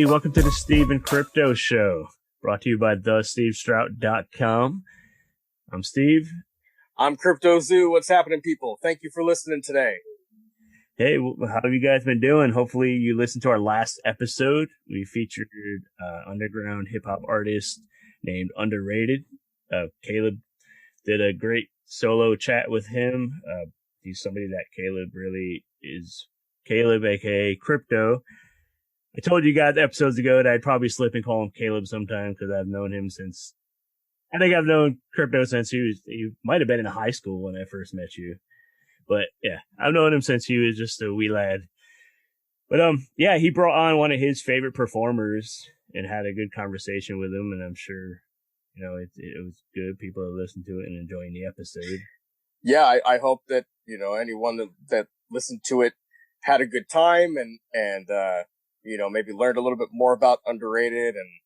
welcome to the Steve and Crypto Show, brought to you by thestevestrout.com. I'm Steve. I'm Crypto Zoo. What's happening, people? Thank you for listening today. Hey, how have you guys been doing? Hopefully you listened to our last episode. We featured underground hip-hop artist named Underrated. Caleb did a great solo chat with him. He's somebody that Caleb really is. Caleb, aka Crypto. I told you guys episodes ago that I'd probably slip and call him Caleb sometime because I've known him since. I think I've known Crypto since he might have been in high school when I first met you. But yeah, I've known him since he was just a wee lad. But yeah, he brought on one of his favorite performers and had a good conversation with him, and I'm sure, you know, it was good. People are listening to it and enjoying the episode. Yeah, I hope that, you know, anyone that listened to it had a good time and you know, maybe learned a little bit more about Underrated. And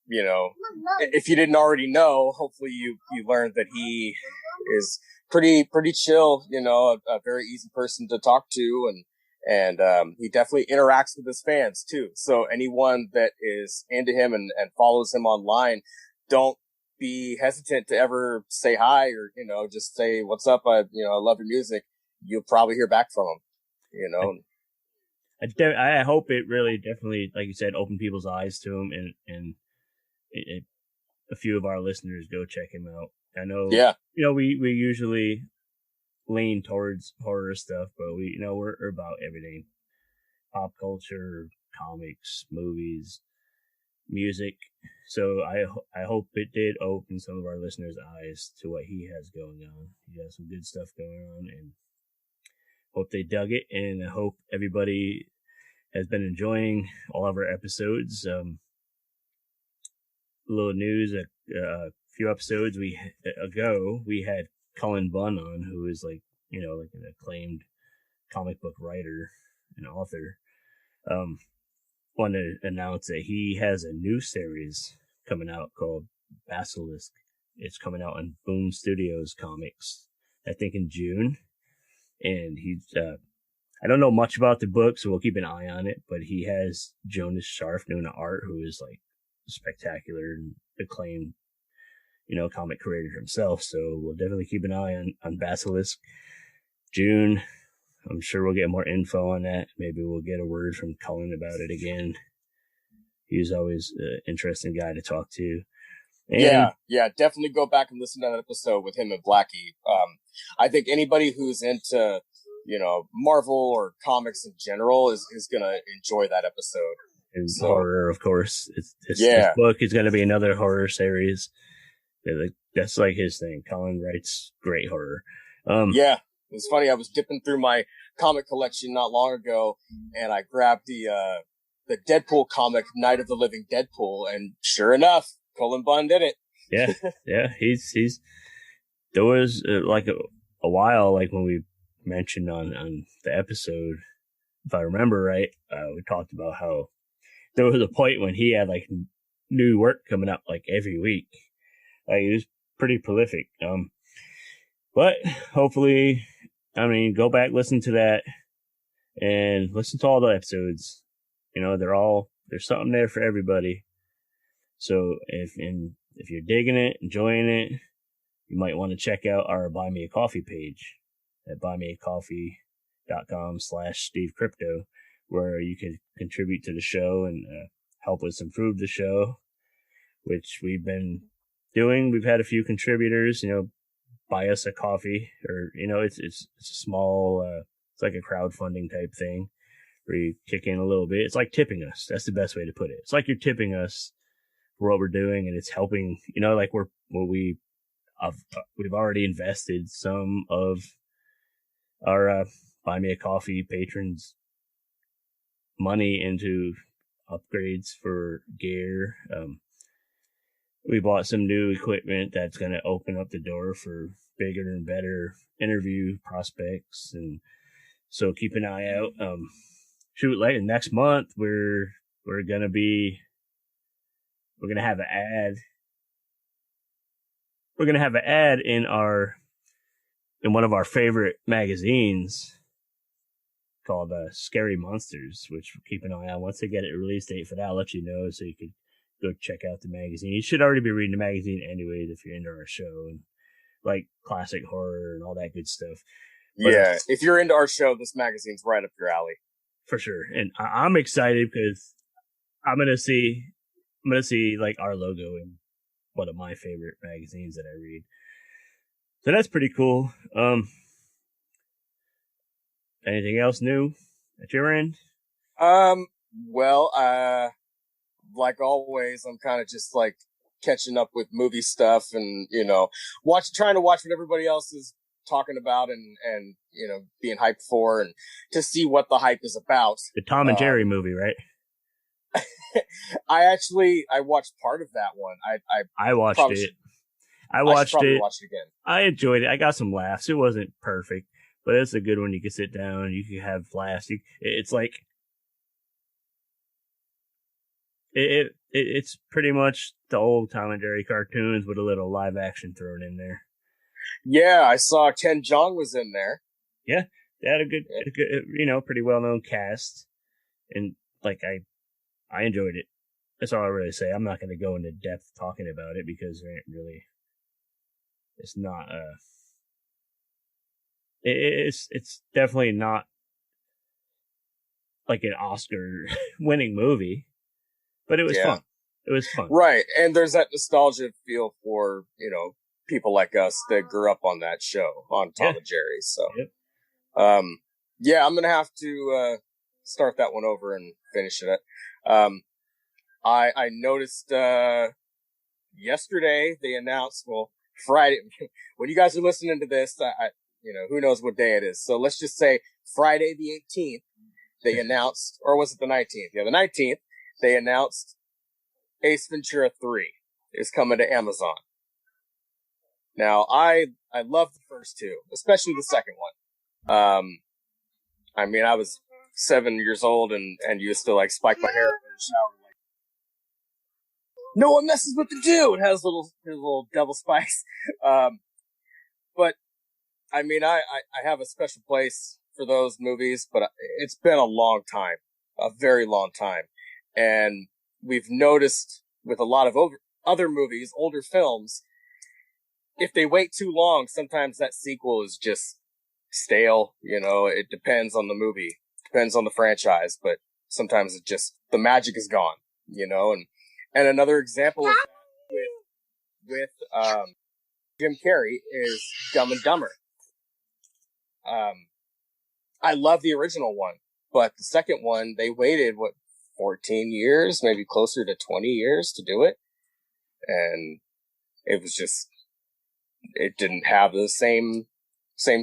you know, if you didn't already know, hopefully you learned that he is pretty chill, you know, a very easy person to talk to, and he definitely interacts with his fans too. So anyone that is into him and follows him online, don't be hesitant to ever say hi or, you know, just say, what's up? I love your music. You'll probably hear back from him, you know. I hope it really definitely, like you said, opened people's eyes to him, and a few of our listeners go check him out. I know, yeah, you know, we usually lean towards horror stuff, but we're about everything: pop culture, comics, movies, music. So I hope it did open some of our listeners' eyes to what he has going on. He has some good stuff going on, and hope they dug it. And I hope everybody has been enjoying all of our episodes. A little news: a few episodes ago, we had Cullen Bunn on, who is like an acclaimed comic book writer and author. Want to announce that he has a new series coming out called Basilisk. It's coming out on Boom Studios Comics, I think in June. And he's, I don't know much about the book, so we'll keep an eye on it, but he has Jonas Scharf doing the art, who is like spectacular and acclaimed, comic creator himself. So we'll definitely keep an eye on Basilisk. June, I'm sure we'll get more info on that. Maybe we'll get a word from Cullen about it again. He's always an interesting guy to talk to. And yeah, definitely go back and listen to that episode with him and Blackie. I think anybody who's into, Marvel or comics in general is going to enjoy that episode. And horror, of course. This book is going to be another horror series. That's like his thing. Cullen writes great horror. Yeah. It's funny. I was dipping through my comic collection not long ago, and I grabbed the Deadpool comic, Night of the Living Deadpool, and sure enough, Cullen Bunn did it. Yeah. He's. There was like a while, like when we mentioned on the episode, if I remember right, we talked about how there was a point when he had like new work coming up like every week. Like he was pretty prolific. But hopefully, go back, listen to that, and listen to all the episodes. There's something there for everybody. So if you're digging it, enjoying it, you might want to check out our Buy Me a Coffee page at buymeacoffee.com/SteveCrypto, where you can contribute to the show and help us improve the show, which we've been doing. We've had a few contributors, buy us a coffee, or it's a small it's like a crowdfunding type thing where you kick in a little bit. It's like tipping us. That's the best way to put it. It's like you're tipping us for what we're doing, and it's helping, like we've already invested some of our Buy Me a Coffee patrons money into upgrades for gear. We bought some new equipment that's going to open up the door for bigger and better interview prospects. And so keep an eye out. Later next month, we're going to have an ad. We're going to have an ad in one of our favorite magazines called Scary Monsters, which we'll keep an eye on. Once they get a release date for that, I'll let you know so you could go check out the magazine. You should already be reading the magazine anyways if you're into our show and like classic horror and all that good stuff. But, yeah, if you're into our show, this magazine's right up your alley. For sure. And I'm excited because I'm gonna see like our logo in one of my favorite magazines that I read. So that's pretty cool. Anything else new at your end? Well, like always, I'm kind of just like catching up with movie stuff and, trying to watch what everybody else is talking about and, being hyped for and to see what the hype is about. The Tom and Jerry movie, right? I watched part of that one. I watched it. I watched it. Watch it again. I enjoyed it. I got some laughs. It wasn't perfect, but it's a good one. You can sit down. You can have laughs. It's like it's pretty much the old Tom and Jerry cartoons with a little live action thrown in there. Yeah, I saw Ken Jeong was in there. Yeah, they had a good pretty well known cast, and like I enjoyed it. That's all I really say. I'm not going to go into depth talking about it because there ain't really. It's not. It's definitely not like an Oscar winning movie, but it was fun. It was fun, right? And there's that nostalgia feel for people like us that grew up on that show on Tom and Jerry. So, I'm gonna have to start that one over and finish it. I noticed yesterday they announced, Friday, when you guys are listening to this, who knows what day it is. So let's just say Friday the 18th, they announced, or was it the 19th? Yeah, the 19th, they announced Ace Ventura 3 is coming to Amazon. Now, I love the first two, especially the second one. I was 7 years old and used to like spike my hair in the shower. No one messes with the dude. It has little devil spikes. But I have a special place for those movies, but it's been a long time, a very long time. And we've noticed with a lot of other movies, older films, if they wait too long, sometimes that sequel is just stale. It depends on the movie, depends on the franchise, but sometimes it just, the magic is gone, and another example of that with Jim Carrey is Dumb and Dumber. I love the original one, but the second one, they waited, 14 years, maybe closer to 20 years to do it. And it was just, it didn't have the same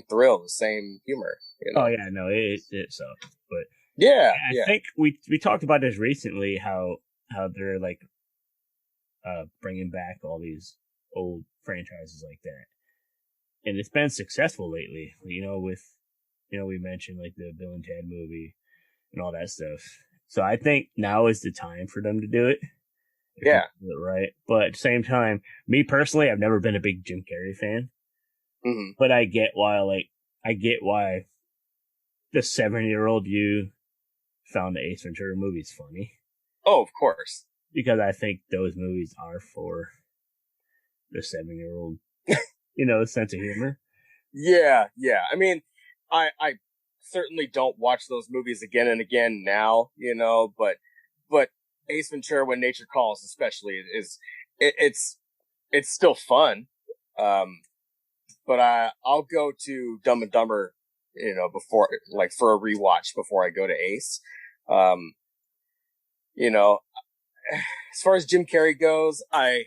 thrill, the same humor. Oh yeah, no, it sucked. But I think we talked about this recently, how they're like, bringing back all these old franchises like that. And it's been successful lately, with, we mentioned like the Bill and Ted movie and all that stuff. So I think now is the time for them to do it. Yeah. Right. But at the same time, me personally, I've never been a big Jim Carrey fan. Mm-hmm. But I get why the 7-year-old you found the Ace Ventura movies funny. Oh, of course. Because I think those movies are for the 7-year-old, sense of humor. Yeah. I certainly don't watch those movies again and again now, but Ace Ventura: When Nature Calls, especially, it's still fun. But I'll go to Dumb and Dumber, before, like, for a rewatch before I go to Ace. As far as Jim Carrey goes, I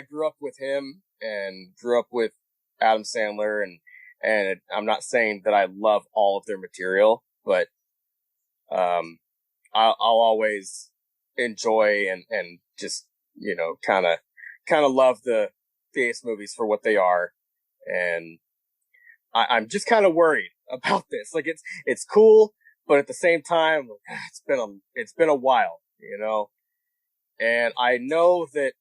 grew up with him and grew up with Adam Sandler, and I'm not saying that I love all of their material, but I'll always enjoy and just kind of love the Ace movies for what they are, and I'm just kind of worried about this. Like, it's cool, but at the same time, it's been a while, and I know that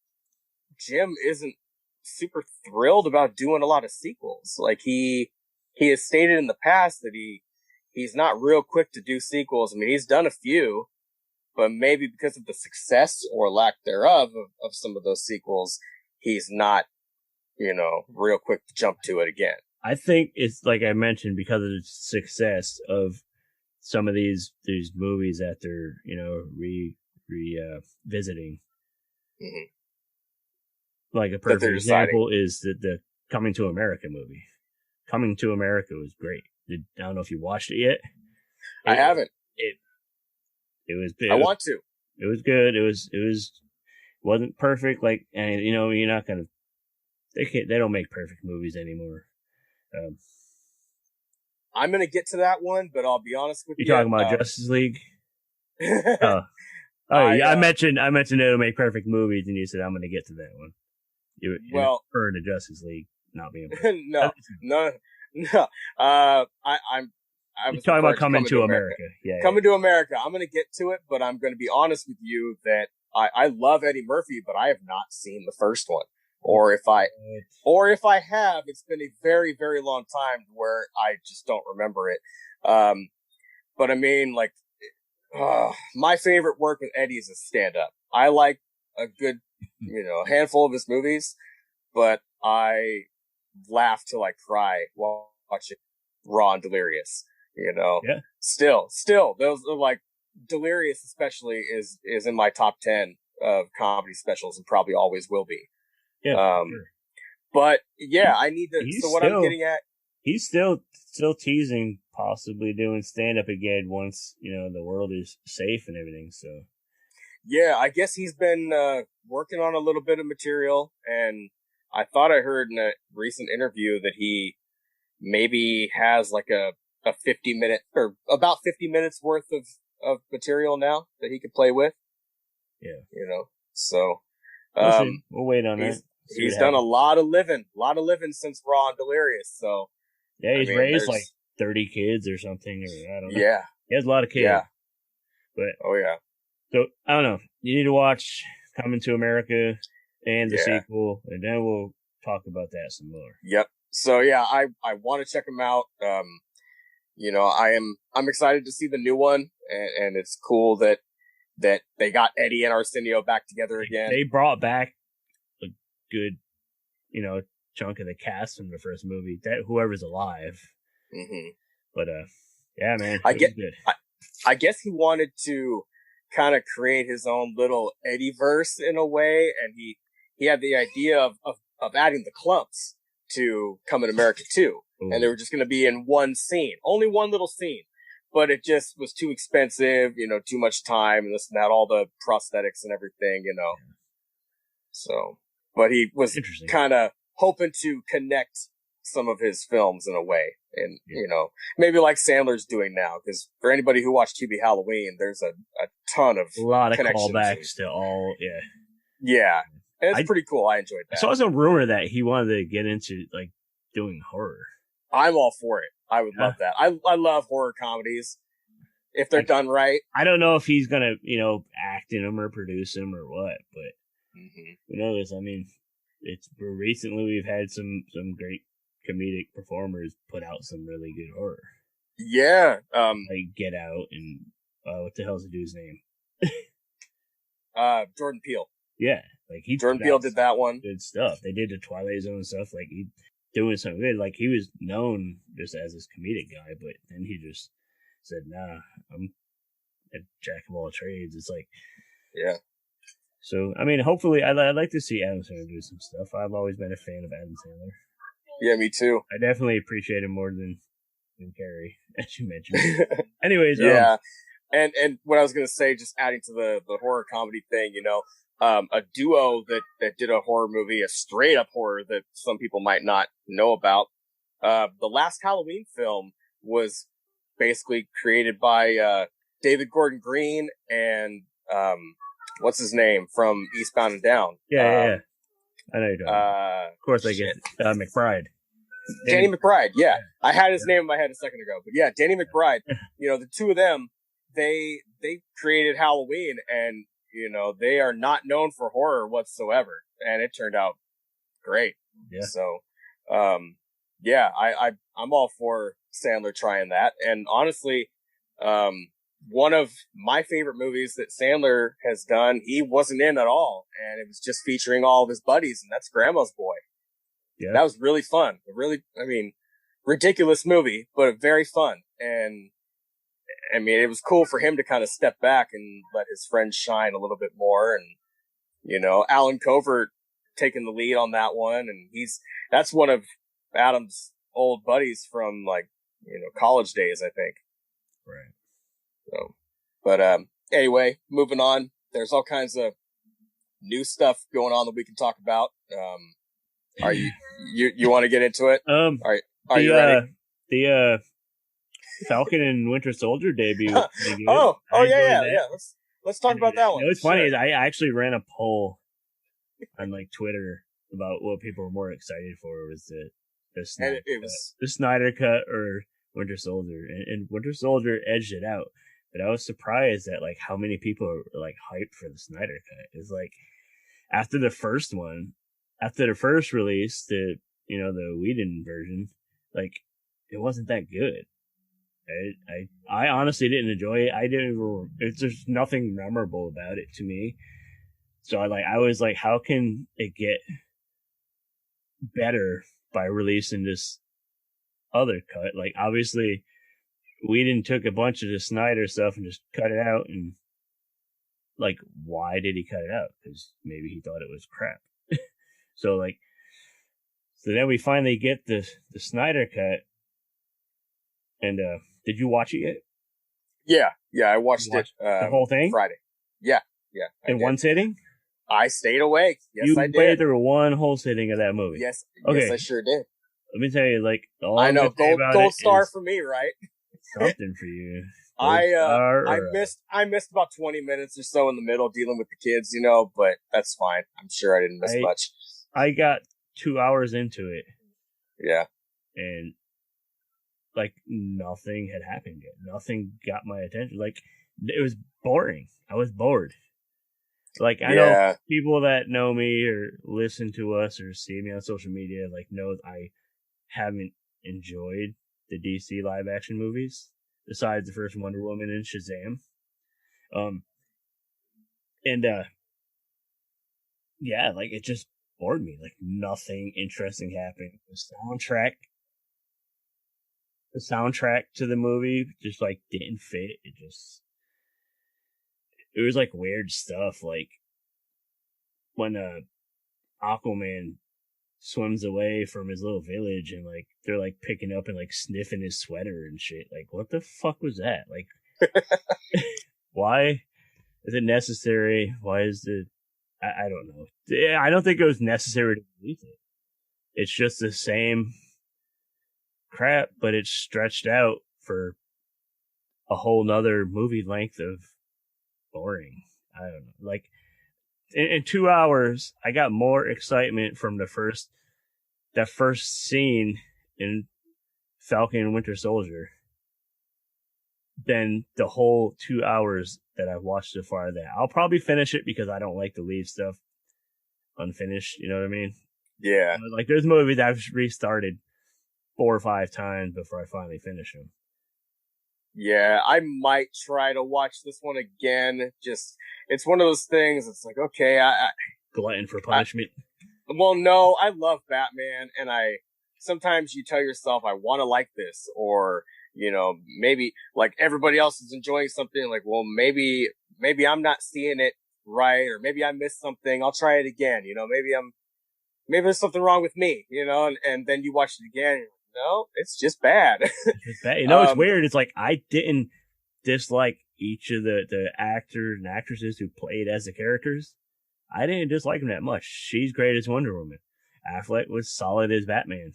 Jim isn't super thrilled about doing a lot of sequels. Like, he has stated in the past that he he's not real quick to do sequels. I mean, he's done a few, but maybe because of the success or lack thereof of some of those sequels, he's not, real quick to jump to it again. I think it's like I mentioned, because of the success of some of these movies that they're visiting. Mm-hmm. Like a perfect example is the Coming to America movie. Coming to America was great. I don't know if you watched it yet. I haven't. It was. I want to. It was good. It wasn't perfect. Like, and you're not gonna. They don't make perfect movies anymore. I'm gonna get to that one, but I'll be honest with you. You're talking about Justice League? Yeah. I mentioned they don't make perfect movies, and you said I'm gonna get to that one. You referred to Justice League not being perfect. no. I was talking about Coming to America. Yeah, Coming to America. I'm gonna get to it, but I'm gonna be honest with you that I love Eddie Murphy, but I have not seen the first one. Or if I have, it's been a very, very long time where I just don't remember it. But I mean, like, my favorite work with Eddie is a stand-up. I like a good, handful of his movies, but I laugh till I cry while watching Raw and Delirious. Yeah. Still, those are like Delirious, especially is in my top 10 of comedy specials, and probably always will be. Yeah. Sure. But yeah, I need to. I'm getting at, he's still teasing possibly doing stand up again once the world is safe and everything. So yeah, I guess he's been working on a little bit of material, and I thought I heard in a recent interview that he maybe has like a 50-minute or about 50 minutes worth of material now that he could play with. Yeah, so we'll wait on that. He's done a lot of living since Raw and Delirious. So yeah, he's raised like 30 kids or something, or I don't know. Yeah, he has a lot of kids. Yeah, but yeah. So I don't know. You need to watch Coming to America and the sequel, and then we'll talk about that some more. Yep. So yeah, I want to check them out. I'm excited to see the new one, and it's cool that they got Eddie and Arsenio back together again. They brought back a good, chunk of the cast from the first movie. That whoever's alive. Mm-hmm. But yeah, man, I guess he wanted to kind of create his own little Eddie-verse in a way, and he had the idea of adding the Clumps to Coming to America 2. Ooh. And they were just going to be in one scene, only one little scene, but it just was too expensive, too much time and this and that, all the prosthetics and everything, Yeah. So, but he was kind of hoping to connect some of his films in a way. And, maybe like Sandler's doing now, because for anybody who watched Hubie Halloween, there's a ton of a lot of callbacks to all, Yeah. And it's pretty cool. I enjoyed that. I saw some rumor that he wanted to get into, like, doing horror. I'm all for it. I would love that. I love horror comedies if they're done right. I don't know if he's going to, act in them or produce them or what, but who knows? I mean, recently we've had some great comedic performers put out some really good horror. Yeah. Like Get Out and what the hell's the dude's name? Jordan Peele. Yeah, like Jordan Peele did that one. Good stuff. They did the Twilight Zone stuff. Like he doing something good. Like he was known just as this comedic guy, but then he just said, "Nah, I'm a jack of all trades." It's like, yeah. So I mean, hopefully, I'd like to see Adam Sandler do some stuff. I've always been a fan of Adam Sandler. Yeah, me too. I definitely appreciate him more than Carrie, as you mentioned. Anyways, yeah. And what I was gonna say, just adding to the horror comedy thing, a duo that did a horror movie, a straight up horror that some people might not know about. The last Halloween film was basically created by David Gordon Green and what's his name from Eastbound and Down. Yeah. I know you're talking. Of course, I get McBride. Danny McBride. Yeah, I had his name in my head a second ago, but yeah, Danny McBride. The two of them, they created Halloween, and they are not known for horror whatsoever, and it turned out great. Yeah. So, I'm all for Sandler trying that. And honestly, one of my favorite movies that Sandler has done, he wasn't in at all, and it was just featuring all of his buddies, and that's Grandma's Boy. Yeah. That was really fun. Ridiculous movie, but very fun. And I mean, it was cool for him to kind of step back and let his friends shine a little bit more. And, you know, Alan Covert taking the lead on that one. And that's one of Adam's old buddies from, like, you know, college days, I think. Right. So, but, anyway, moving on. There's all kinds of new stuff going on that we can talk about. Are you want to get into it? Are you ready? The Falcon and Winter Soldier debut. yeah. Let's talk about that one. You know, what's funny is I actually ran a poll on like Twitter about what people were more excited for. Was the Snyder Cut or Winter Soldier, and Winter Soldier edged it out. But I was surprised at like how many people are like hyped for the Snyder Cut. It's like after the first release, the Whedon version, like it wasn't that good. I honestly didn't enjoy it. There's nothing memorable about it to me. So I was like, how can it get better by releasing this other cut? Like, obviously, Whedon took a bunch of the Snyder stuff and just cut it out. And like, why did he cut it out? Because maybe he thought it was crap. So then we finally get the Snyder Cut. And did you watch it yet? Yeah, I watched it. The whole thing? Friday. Yeah. In one sitting? I stayed awake. Yes, I did. You played through one whole sitting of that movie. Yes, okay. Yes, I sure did. Let me tell you, like, I know, gold star for me, right? Something for you. I missed about 20 minutes or so in the middle dealing with the kids, you know, but that's fine. I'm sure I didn't miss much. I got 2 hours into it. Yeah. And like nothing had happened yet. Nothing got my attention. Like it was boring. I was bored. Like I know people that know me or listen to us or see me on social media like know I haven't enjoyed the DC live action movies besides the first Wonder Woman and Shazam. Like it just bored me. Like nothing interesting happened. The soundtrack to the movie just like didn't fit. It was like weird stuff. Like when Aquaman swims away from his little village and like they're like picking up and like sniffing his sweater and shit. Like what the fuck was that? Like why is it necessary? Why is it? I don't know. I don't think it was necessary to release it. It's just the same crap, but it's stretched out for a whole nother movie length of boring. I don't know. Like in 2 hours, I got more excitement from that first scene in Falcon and Winter Soldier than the whole 2 hours that I've watched so far. That I'll probably finish it because I don't like to leave stuff unfinished. You know what I mean? Yeah. Like there's movies I've restarted 4 or 5 times before I finally finish them. Yeah, I might try to watch this one again. Just, it's one of those things. It's like, okay, I glutton for punishment. Well, no, I love Batman, and sometimes you tell yourself, I want to like this, or, you know, maybe like everybody else is enjoying something. Like, well, maybe I'm not seeing it right, or maybe I missed something. I'll try it again. You know, maybe there's something wrong with me, you know, and then you watch it again. And you're like, no, it's just bad. It's bad. You know, it's weird. It's like I didn't dislike each of the actors and actresses who played as the characters. I didn't dislike them that much. She's great as Wonder Woman. Affleck was solid as Batman.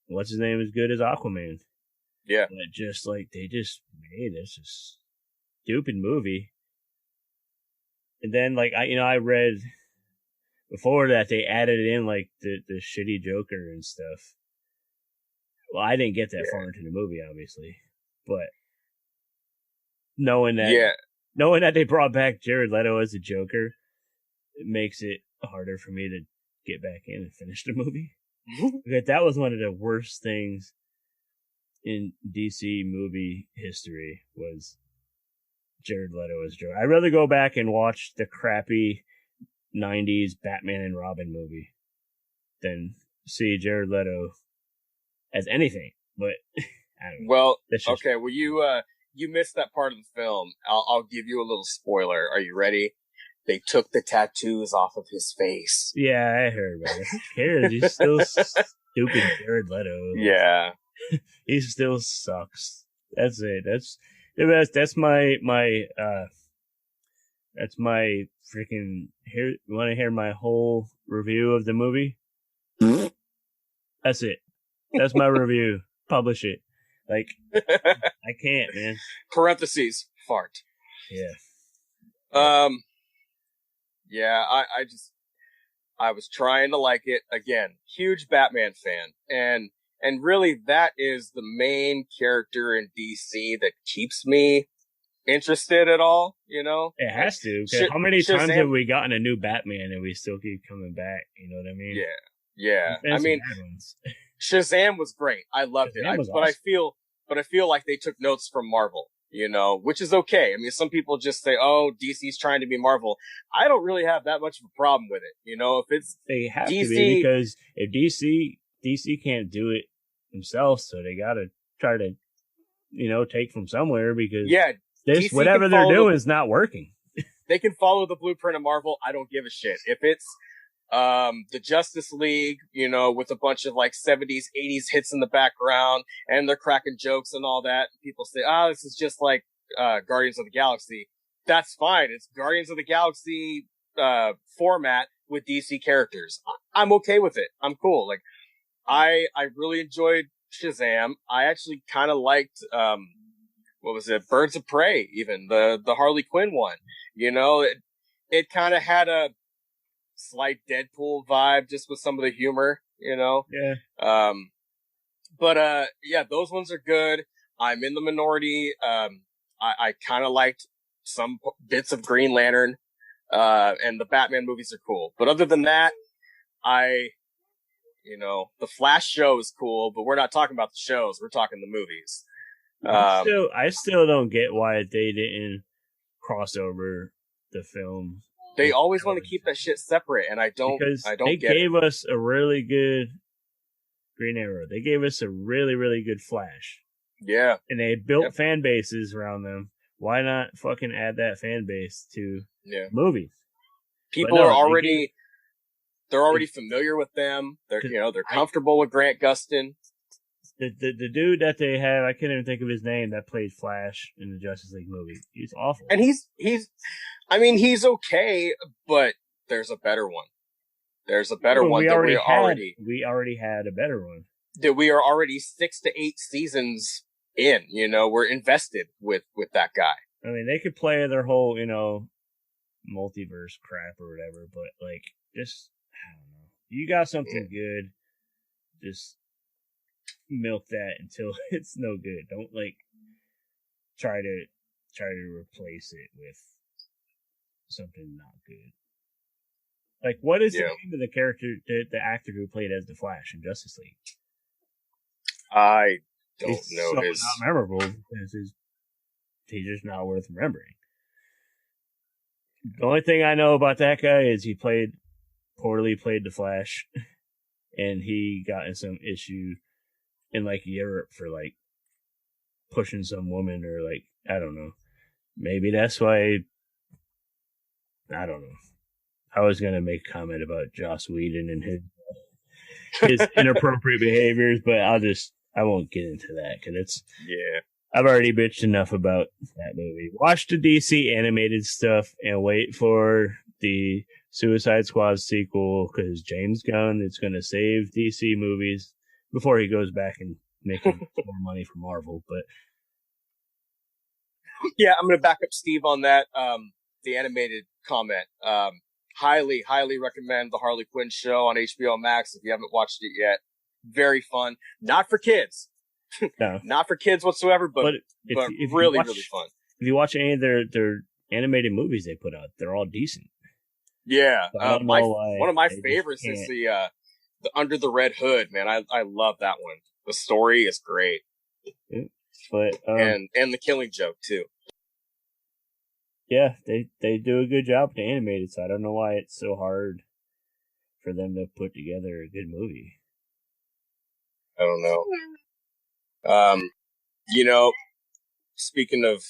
What's his name is good as Aquaman. Yeah. But just like they just made this stupid movie. And then like I read before that they added in like the shitty Joker and stuff. Well, I didn't get that far into the movie, obviously, but knowing that they brought back Jared Leto as a Joker, it makes it harder for me to get back in and finish the movie. Because that was one of the worst things in DC movie history was Jared Leto as Joker. I'd rather go back and watch the crappy 90s Batman and Robin movie than see Jared Leto as anything. But I don't know. Well, okay. Well, you missed that part of the film. I'll give you a little spoiler. Are you ready? They took the tattoos off of his face. Yeah, I heard about it. Who cares? He's still stupid Jared Leto. Yeah. He still sucks. That's it. That's the best. That's my freaking here. You want to hear my whole review of the movie? That's it. That's my review. Publish it. Like, I can't, man. Parentheses, fart. Yeah. Yeah, I was trying to like it. Again, huge Batman fan. And really that is the main character in DC that keeps me interested at all, you know? It has to. How many times have we gotten a new Batman and we still keep coming back? You know what I mean? Yeah. I mean, Shazam was great. I loved it. Awesome. But I feel like they took notes from Marvel, you know, which is okay. I mean, some people just say, "Oh, DC's trying to be Marvel." I don't really have that much of a problem with it, you know. If it's they have DC, to be, because if DC can't do it themselves, so they got to try to, you know, take from somewhere because this DC whatever they're doing is not working. They can follow the blueprint of Marvel. I don't give a shit if it's the Justice League, you know, with a bunch of like 70s, 80s hits in the background and they're cracking jokes and all that. People say, this is just like, Guardians of the Galaxy. That's fine. It's Guardians of the Galaxy, format with DC characters. I'm okay with it. I'm cool. Like, I really enjoyed Shazam. I actually kind of liked, what was it? Birds of Prey, even the Harley Quinn one, you know, it kind of had a slight Deadpool vibe just with some of the humor, you know? Yeah. Yeah, those ones are good. I'm in the minority. I kind of liked some bits of Green Lantern, and the Batman movies are cool. But other than that, the Flash show is cool, but we're not talking about the shows. We're talking the movies. I still don't get why they didn't cross over the film. They always want to keep that shit separate, and I don't get it. They gave us a really good Green Arrow. They gave us a really, really good Flash. Yeah. And they built fan bases around them. Why not fucking add that fan base to movies? People are already they're already familiar with them. They're comfortable with Grant Gustin. The dude that they have, I can't even think of his name, that played Flash in the Justice League movie. He's awful. And he's okay, but there's a better one. There's a better one that we already had a better one. That we are already 6 to 8 seasons in, you know, we're invested with that guy. I mean, they could play their whole, you know, multiverse crap or whatever, but like, just, I don't know. You got something good, just milk that until it's no good. Don't like try to replace it with something not good. Like, what is the name of the character, the actor who played as the Flash in Justice League? I don't know. So not memorable because he's just not worth remembering. The only thing I know about that guy is he poorly played the Flash, and he got in some issue in like Europe for like pushing some woman or like, I don't know. Maybe that's why. I don't know. I was gonna make a comment about Joss Whedon and his inappropriate behaviors, but I won't get into that because I've already bitched enough about that movie. Watch the DC animated stuff and wait for the Suicide Squad sequel because James Gunn is gonna save DC movies before he goes back and making more money for Marvel. But yeah, I'm gonna back up Steve on that. The animated comment. Highly, highly recommend the Harley Quinn show on HBO Max if you haven't watched it yet. Very fun. Not for kids. No. Not for kids whatsoever, but if really, really fun. If you watch any of their animated movies they put out, they're all decent. Yeah. One of my favorites is the Under the Red Hood, man. I love that one. The story is great. Yeah. But and the Killing Joke too. yeah, they do a good job to animate it, so I don't know why it's so hard for them to put together a good movie. I don't know. You know, speaking of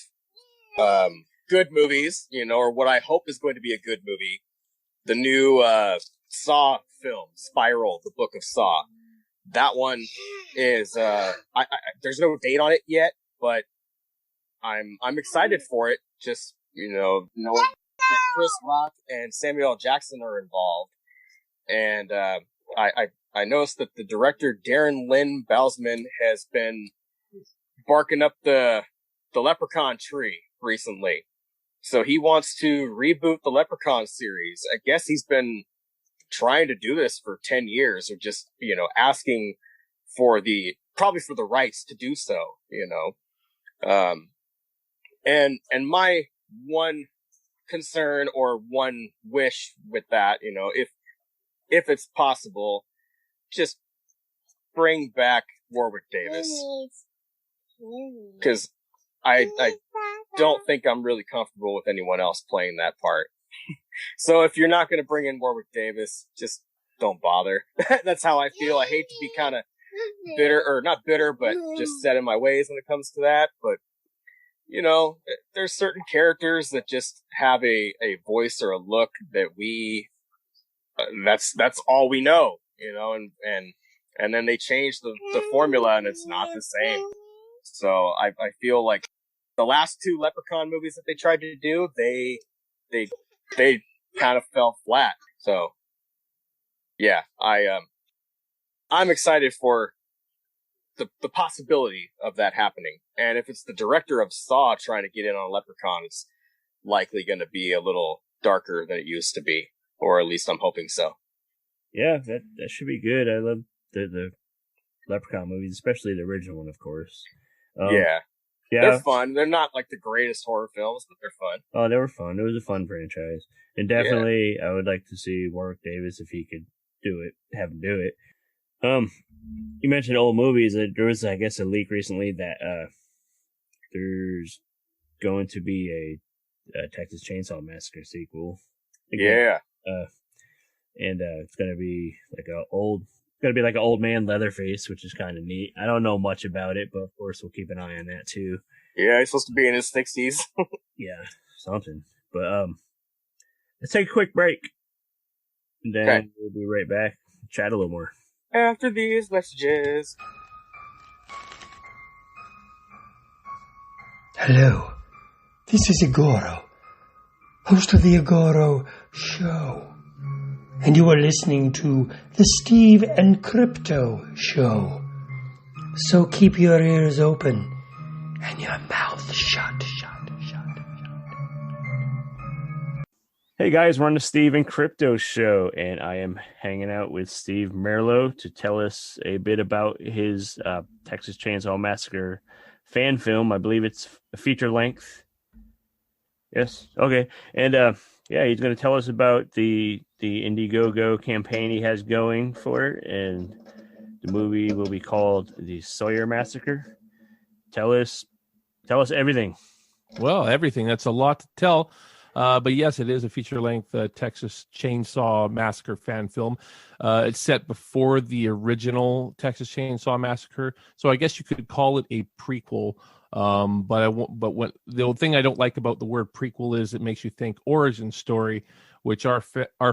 good movies, you know, or what I hope is going to be a good movie, the new Saw film, Spiral, the Book of Saw. That one is there's no date on it yet, but I'm excited for it. Just, you know, knowing that Chris Rock and Samuel L. Jackson are involved, and I noticed that the director Darren Lynn Bousman has been barking up the Leprechaun tree recently. So he wants to reboot the Leprechaun series. I guess he's been trying to do this for 10 years, or just, you know, asking for probably for the rights to do so, you know. And my one concern or one wish with that, you know, if it's possible, just bring back Warwick Davis. Because I don't think I'm really comfortable with anyone else playing that part. So if you're not going to bring in Warwick Davis, just don't bother. That's how I feel. I hate to be kind of bitter, or not bitter, but just set in my ways when it comes to that. But, you know, there's certain characters that just have a voice or a look that that's all we know, you know, and then they change the formula and it's not the same. So I feel like the last two Leprechaun movies that they tried to do, they kind of fell flat. So yeah, I'm excited for the possibility of that happening. And if it's the director of Saw trying to get in on Leprechaun, it's likely going to be a little darker than it used to be, or at least I'm hoping so. Yeah, that should be good. I love the Leprechaun movies, especially the original one, of course. Yeah. They're fun. They're not like the greatest horror films, but they're fun. Oh, they were fun. It was a fun franchise. And definitely, I would like to see Warwick Davis, if he could do it, have him do it. You mentioned old movies. There was, I guess, a leak recently that there's going to be a Texas Chainsaw Massacre sequel. Again. Yeah. And it's going to be like an old man Leatherface, which is kind of neat. I don't know much about it, but of course we'll keep an eye on that too. Yeah, he's supposed to be in his 60s. Yeah, something. But let's take a quick break, and then we'll be right back. Chat a little more after these messages. Hello, this is Agoro, host of the Agoro Show. And you are listening to the Steve and Crypto Show. So keep your ears open and your mouth shut. Hey guys, we're on the Steve and Crypto Show, and I am hanging out with Steve Merlo to tell us a bit about his Texas Chainsaw Massacre fan film. I believe it's a feature length. Yes. Okay. And yeah, he's going to tell us about the Indiegogo campaign he has going for it, and the movie will be called The Sawyer Massacre. Tell us everything. Well, everything. That's a lot to tell. But yes, it is a feature-length Texas Chainsaw Massacre fan film. It's set before the original Texas Chainsaw Massacre, so I guess you could call it a prequel. But the thing I don't like about the word prequel is it makes you think origin story, which our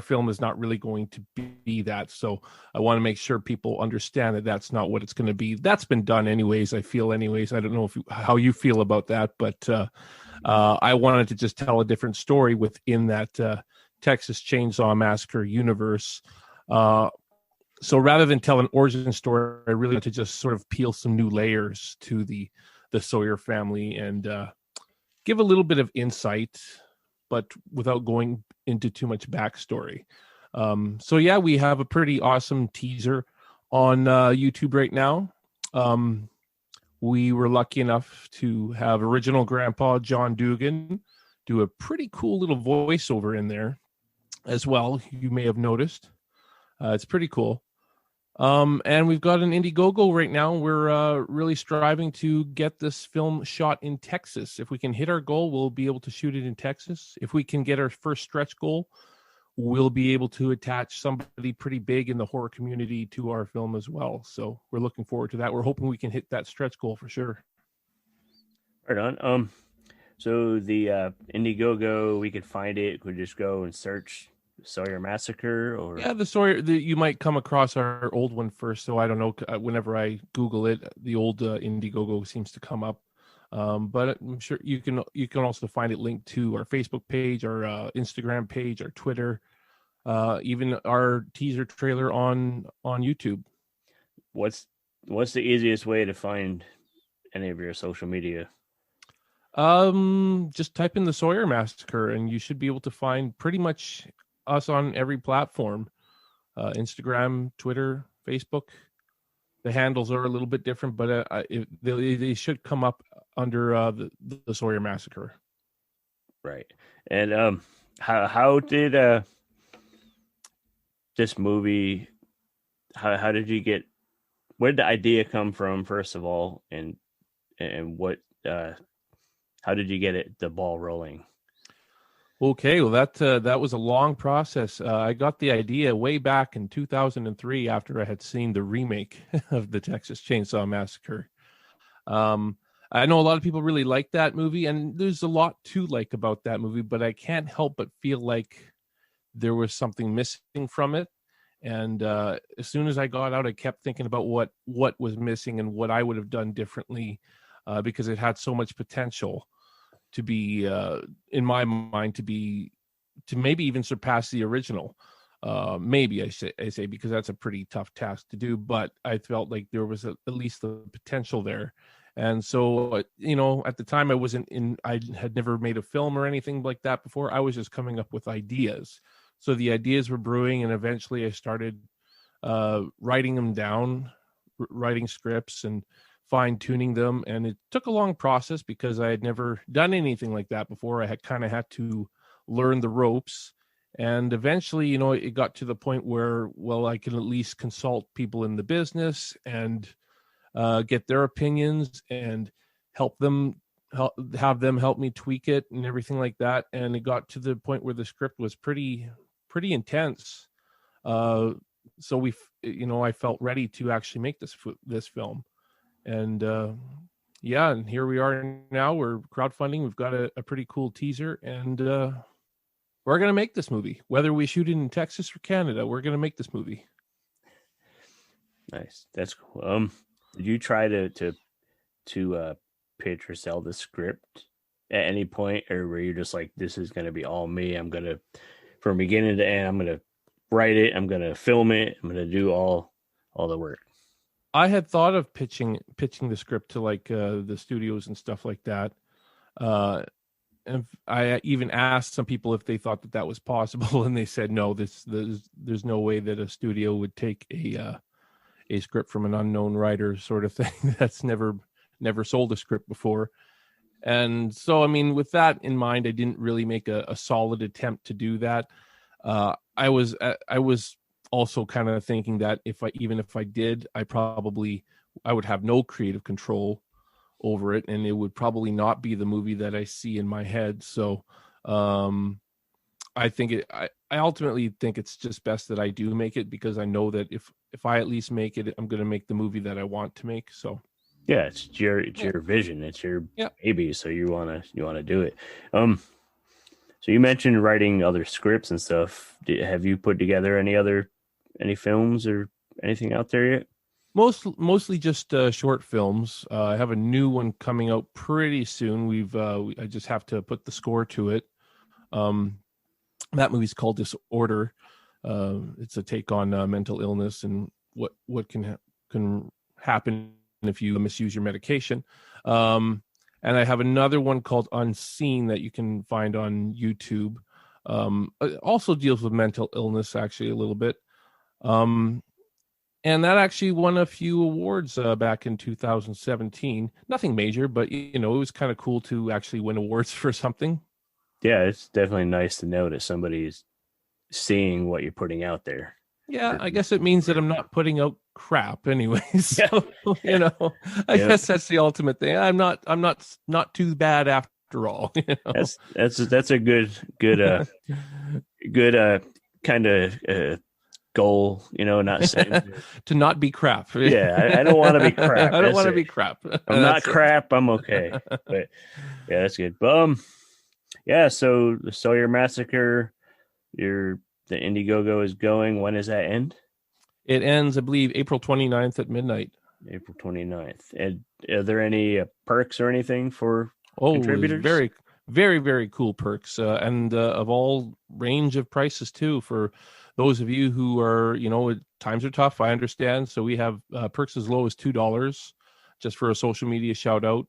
film is not really going to be that. So I want to make sure people understand that that's not what it's going to be. That's been done anyways. I feel anyways. I don't know how you feel about that, but I wanted to just tell a different story within that Texas Chainsaw Massacre universe. So rather than tell an origin story, I really want to just sort of peel some new layers to the Sawyer family and give a little bit of insight, but without going into too much backstory. So yeah, we have a pretty awesome teaser on YouTube right now. We were lucky enough to have original Grandpa John Dugan do a pretty cool little voiceover in there as well. You may have noticed. It's pretty cool. And we've got an Indiegogo right now. We're really striving to get this film shot in Texas. If we can hit our goal, we'll be able to shoot it in Texas. If we can get our first stretch goal, we'll be able to attach somebody pretty big in the horror community to our film as well. So we're looking forward to that. We're hoping we can hit that stretch goal for sure. Right on. So the Indiegogo, we could find it. We just go and search Sawyer Massacre, or yeah, the Sawyer. You might come across our old one first. So I don't know. Whenever I Google it, the old Indiegogo seems to come up. But I'm sure you can also find it linked to our Facebook page, our Instagram page, our Twitter, even our teaser trailer on YouTube. What's the easiest way to find any of your social media? Just type in the Sawyer Massacre and you should be able to find pretty much us on every platform. Instagram, Twitter, Facebook. The handles are a little bit different, but they should come up under the Sawyer Massacre. Right. And how did this movie, how did you get, where did the idea come from, first of all, and what how did you get the ball rolling? Okay, well that was a long process. I got the idea way back in 2003 after I had seen the remake of the Texas Chainsaw Massacre. I know a lot of people really like that movie, and there's a lot to like about that movie, but I can't help but feel like there was something missing from it. And as soon as I got out, I kept thinking about what was missing and what I would have done differently, because it had so much potential to be, in my mind, to maybe even surpass the original. Maybe I say because that's a pretty tough task to do, but I felt like there was at least the potential there. And so, at the time I had never made a film or anything like that before. I was just coming up with ideas. So the ideas were brewing, and eventually I started writing them down, writing scripts and fine-tuning them. And it took a long process because I had never done anything like that before. I had kind of had to learn the ropes. And eventually, it got to the point where, well, I can at least consult people in the business and get their opinions and have them help me tweak it and everything like that. And it got to the point where the script was pretty intense. So I felt ready to actually make this film. And and here we are now. We're crowdfunding. We've got a pretty cool teaser, and we're going to make this movie. Whether we shoot it in Texas or Canada, we're going to make this movie. Nice. That's cool. Did you try to pitch or sell the script at any point, or were you just like, this is going to be all me? I'm going to, from beginning to end, I'm going to write it. I'm going to film it. I'm going to do all the work. I had thought of pitching the script to like the studios and stuff like that. And I even asked some people if they thought that was possible, and they said no. There's no way that a studio would take a script from an unknown writer, sort of thing. That's never sold a script before. And so, I mean, with that in mind, I didn't really make a solid attempt to do that. I was also kind of thinking that if I did, I would have no creative control over it, and it would probably not be the movie that I see in my head. So I ultimately think it's just best that I do make it, because I know that if I at least make it, I'm going to make the movie that I want to make. So yeah, it's your vision, it's your baby, so you want to do it. So you mentioned writing other scripts and stuff. Have you put together any films or anything out there yet? Mostly just short films. I have a new one coming out pretty soon. I just have to put the score to it. That movie's called Disorder. It's a take on mental illness and what can happen if you misuse your medication. And I have another one called Unseen that you can find on YouTube. It also deals with mental illness, actually, a little bit. And that actually won a few awards back in 2017. Nothing major, but it was kind of cool to actually win awards for something. Yeah, it's definitely nice to know that somebody's seeing what you're putting out there. Yeah, I guess it means that I'm not putting out crap anyways. So, I Yeah. guess that's the ultimate thing. I'm not too bad after all. That's a good good kind of goal, not saying To not be crap. yeah, I don't want to be crap. I don't That's want to it. be crap. I'm not That's it. crap, I'm okay. But yeah, that's good. But yeah, so the Sawyer Massacre, the Indiegogo is going. When does that end? It ends, I believe, April 29th at midnight. April 29th. And are there any perks or anything for Oh, contributors? very, very, very cool perks, and of all range of prices too. For those of you who are, times are tough. I understand. So we have perks as low as $2 just for a social media shout out,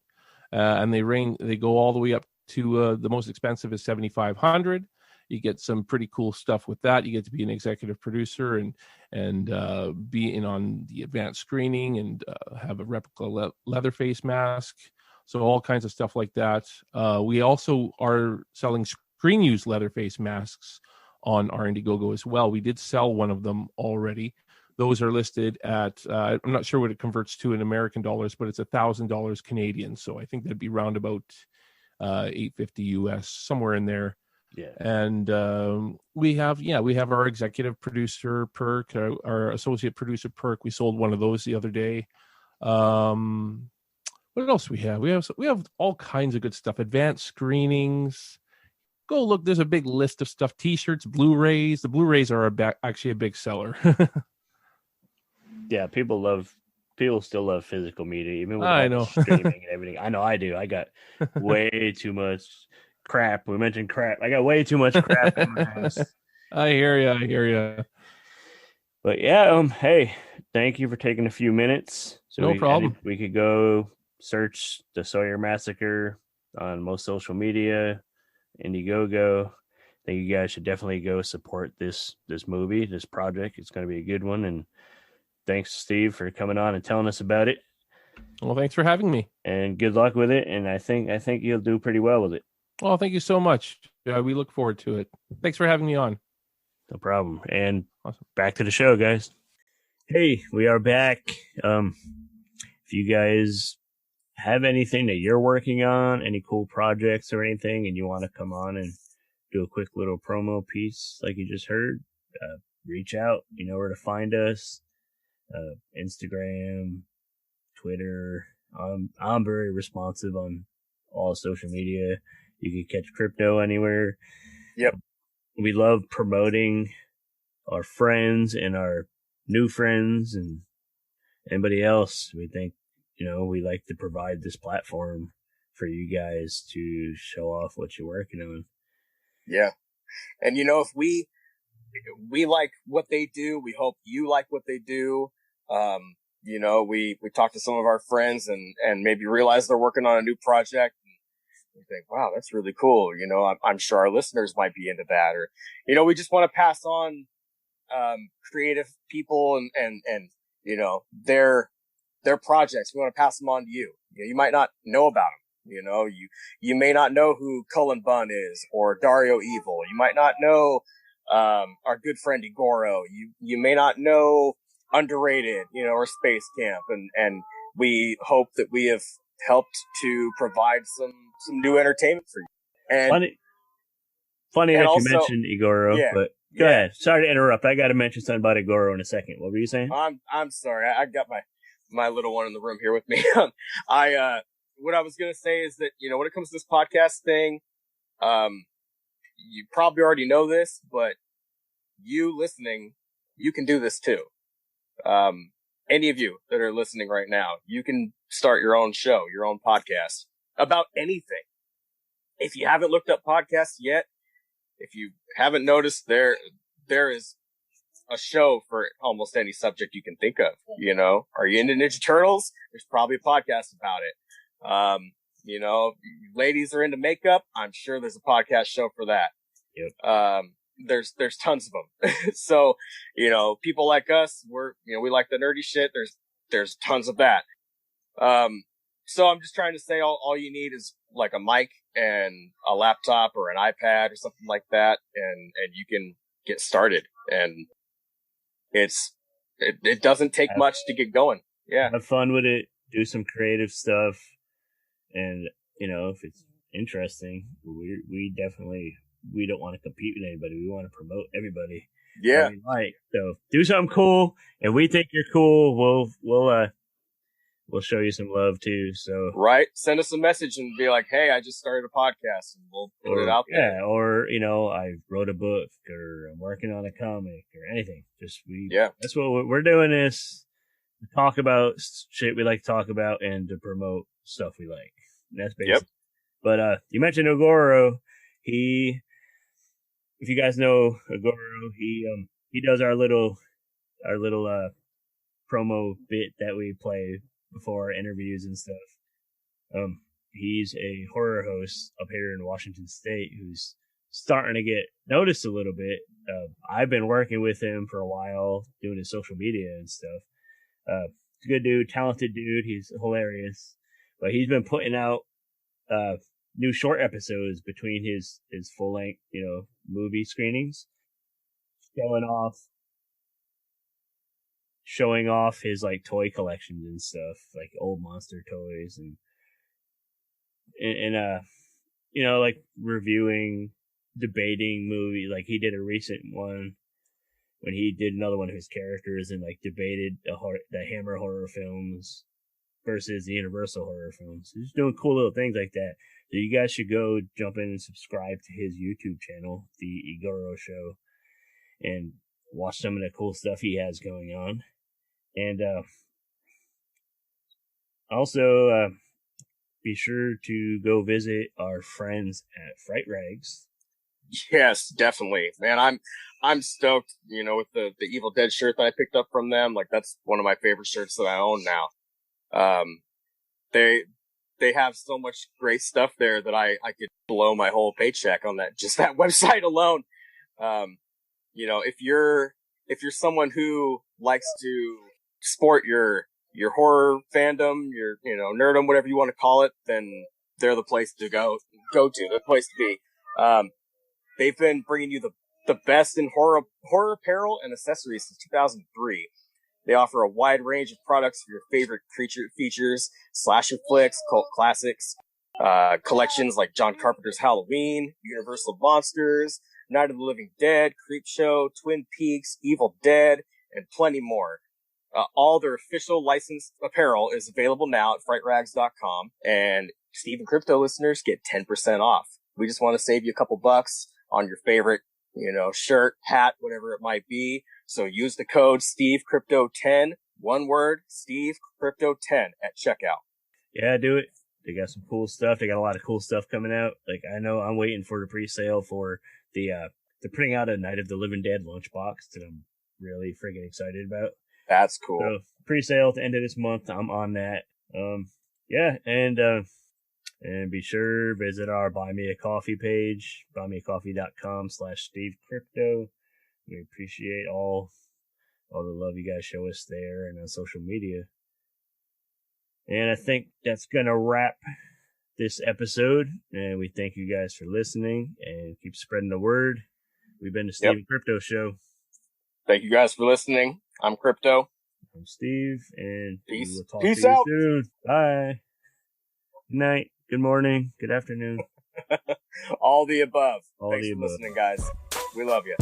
and they go all the way up to the most expensive is $7,500. You get some pretty cool stuff with that. You get to be an executive producer and be in on the advanced screening and have a replica Leatherface mask. So all kinds of stuff like that. We also are selling screen use Leatherface masks on our Indiegogo as well. We did sell one of them already. Those are listed at, I'm not sure what it converts to in American dollars, but it's $1,000 Canadian. So I think that'd be round about $850 US, somewhere in there. Yeah. And we have our executive producer perk, our associate producer perk. We sold one of those the other day. What else we have? We have all kinds of good stuff. Advanced screenings. Go look. There's a big list of stuff. T-shirts, Blu-rays. The Blu-rays are actually a big seller. Yeah, people still love physical media, even with I all the know. streaming and everything. I know I do. I got way too much crap. We mentioned crap. I got way too much crap in my house. I hear you. But yeah, hey, thank you for taking a few minutes. So No problem. We could go search the Sawyer Massacre on most social media, Indiegogo. I think you guys should definitely go support this movie, this project. It's going to be a good one. And thanks, Steve, for coming on and telling us about it. Well, thanks for having me. And good luck with it. And I think you'll do pretty well with it. Well, thank you so much. We look forward to it. Thanks for having me on. No problem. And Awesome. Back to the show, guys. Hey, we are back. If you guys have anything that you're working on, any cool projects or anything, and you want to come on and do a quick little promo piece like you just heard, reach out. You know where to find us. Instagram, Twitter. I'm very responsive on all social media. You can catch crypto anywhere. Yep. We love promoting our friends and our new friends and anybody else. We think, we like to provide this platform for you guys to show off what you're working on. Yeah. And if we like what they do, we hope you like what they do. We talk to some of our friends and maybe realize they're working on a new project. We think, wow, that's really cool. I'm sure our listeners might be into that, or, we just want to pass on, creative people and, their projects. We want to pass them on to you. You might not know about them. You may not know who Cullen Bunn is or Dario Evil. You might not know, our good friend Igoro. You may not know Underrated, or Space Camp. And we hope that we have helped to provide some new entertainment for you. And funny and that also, you mentioned Igoro, yeah, but go ahead. Sorry to interrupt. I got to mention something about Igoro in a second. What were you saying? I'm sorry. I got my little one in the room here with me. What I was going to say is that, when it comes to this podcast thing, you probably already know this, but you listening, you can do this too. Any of you that are listening right now, you can start your own show, your own podcast about anything. If you haven't looked up podcasts yet, if you haven't noticed, there is a show for almost any subject you can think of. Are you into Ninja Turtles? There's probably a podcast about it. Ladies are into makeup. I'm sure there's a podcast show for that. Yep. There's tons of them. So, people like us, we like the nerdy shit. There's tons of that. So I'm just trying to say all you need is like a mic and a laptop or an iPad or something like that. And you can get started. And it doesn't take much to get going. Yeah. Have fun with it. Do some creative stuff. And, you know, if it's interesting, we definitely, we don't want to compete with anybody. We want to promote everybody. Yeah. Like, so do something cool. And we think you're cool. We'll show you some love too. So right, send us a message and be like, "Hey, I just started a podcast," and we'll put it out there. Yeah, or you know, I wrote a book, or I'm working on a comic, or anything. Just that's what we're doing. Is to talk about shit we like to talk about and to promote stuff we like. And that's basically. Yep. But you mentioned Agoro. If you guys know Agoro, he does our little promo bit that we play before interviews and stuff. He's a horror host up here in Washington State who's starting to get noticed a little bit. I've been working with him for a while, doing his social media and stuff. He's a good dude, talented dude. He's hilarious, but he's been putting out new short episodes between his full length, you know, movie screenings, showing off his like toy collections and stuff, like old monster toys and you know, like reviewing, debating movie. Like he did a recent one when he did another one of his characters and like debated the Hammer horror films versus the Universal horror films. He's doing cool little things like that. So you guys should go jump in and subscribe to his YouTube channel, The Igoro Show, and watch some of the cool stuff he has going on. And also be sure to go visit our friends at Fright Rags. Yes, definitely, man. I'm stoked. You know, with the Evil Dead shirt that I picked up from them, like that's one of my favorite shirts that I own now. They have so much great stuff there that I could blow my whole paycheck on that website alone. You know, if you're someone who likes to sport your horror fandom, your, you know, nerdom, whatever you want to call it, then they're the place to go to, the place to be. They've been bringing you the best in horror apparel and accessories since 2003. They offer a wide range of products for your favorite creature features, slasher flicks, cult classics, collections like John Carpenter's Halloween, Universal Monsters, Night of the Living Dead, Creepshow, Twin Peaks, Evil Dead, and plenty more. All their official licensed apparel is available now at frightrags.com, and Steve and Crypto listeners get 10% off. We just want to save you a couple bucks on your favorite, you know, shirt, hat, whatever it might be. So use the code SteveCrypto10, one word, SteveCrypto10 at checkout. Yeah, do it. They got some cool stuff. They got a lot of cool stuff coming out. Like, I know I'm waiting for the pre-sale for they're putting out a Night of the Living Dead lunchbox that I'm really freaking excited about. That's cool. So, pre-sale at the end of this month. I'm on that. Yeah, and be sure visit our Buy Me a Coffee page, buymeacoffee.com/SteveCrypto. We appreciate all the love you guys show us there and on social media. And I think that's gonna wrap this episode. And we thank you guys for listening and keep spreading the word. We've been the Steve and Crypto Show. Thank you guys for listening. I'm Crypto. I'm Steve, and peace. We will talk Peace to out. You soon. Bye. Good night. Good morning. Good afternoon. All the above. All Thanks the for above. listening, guys. We love you.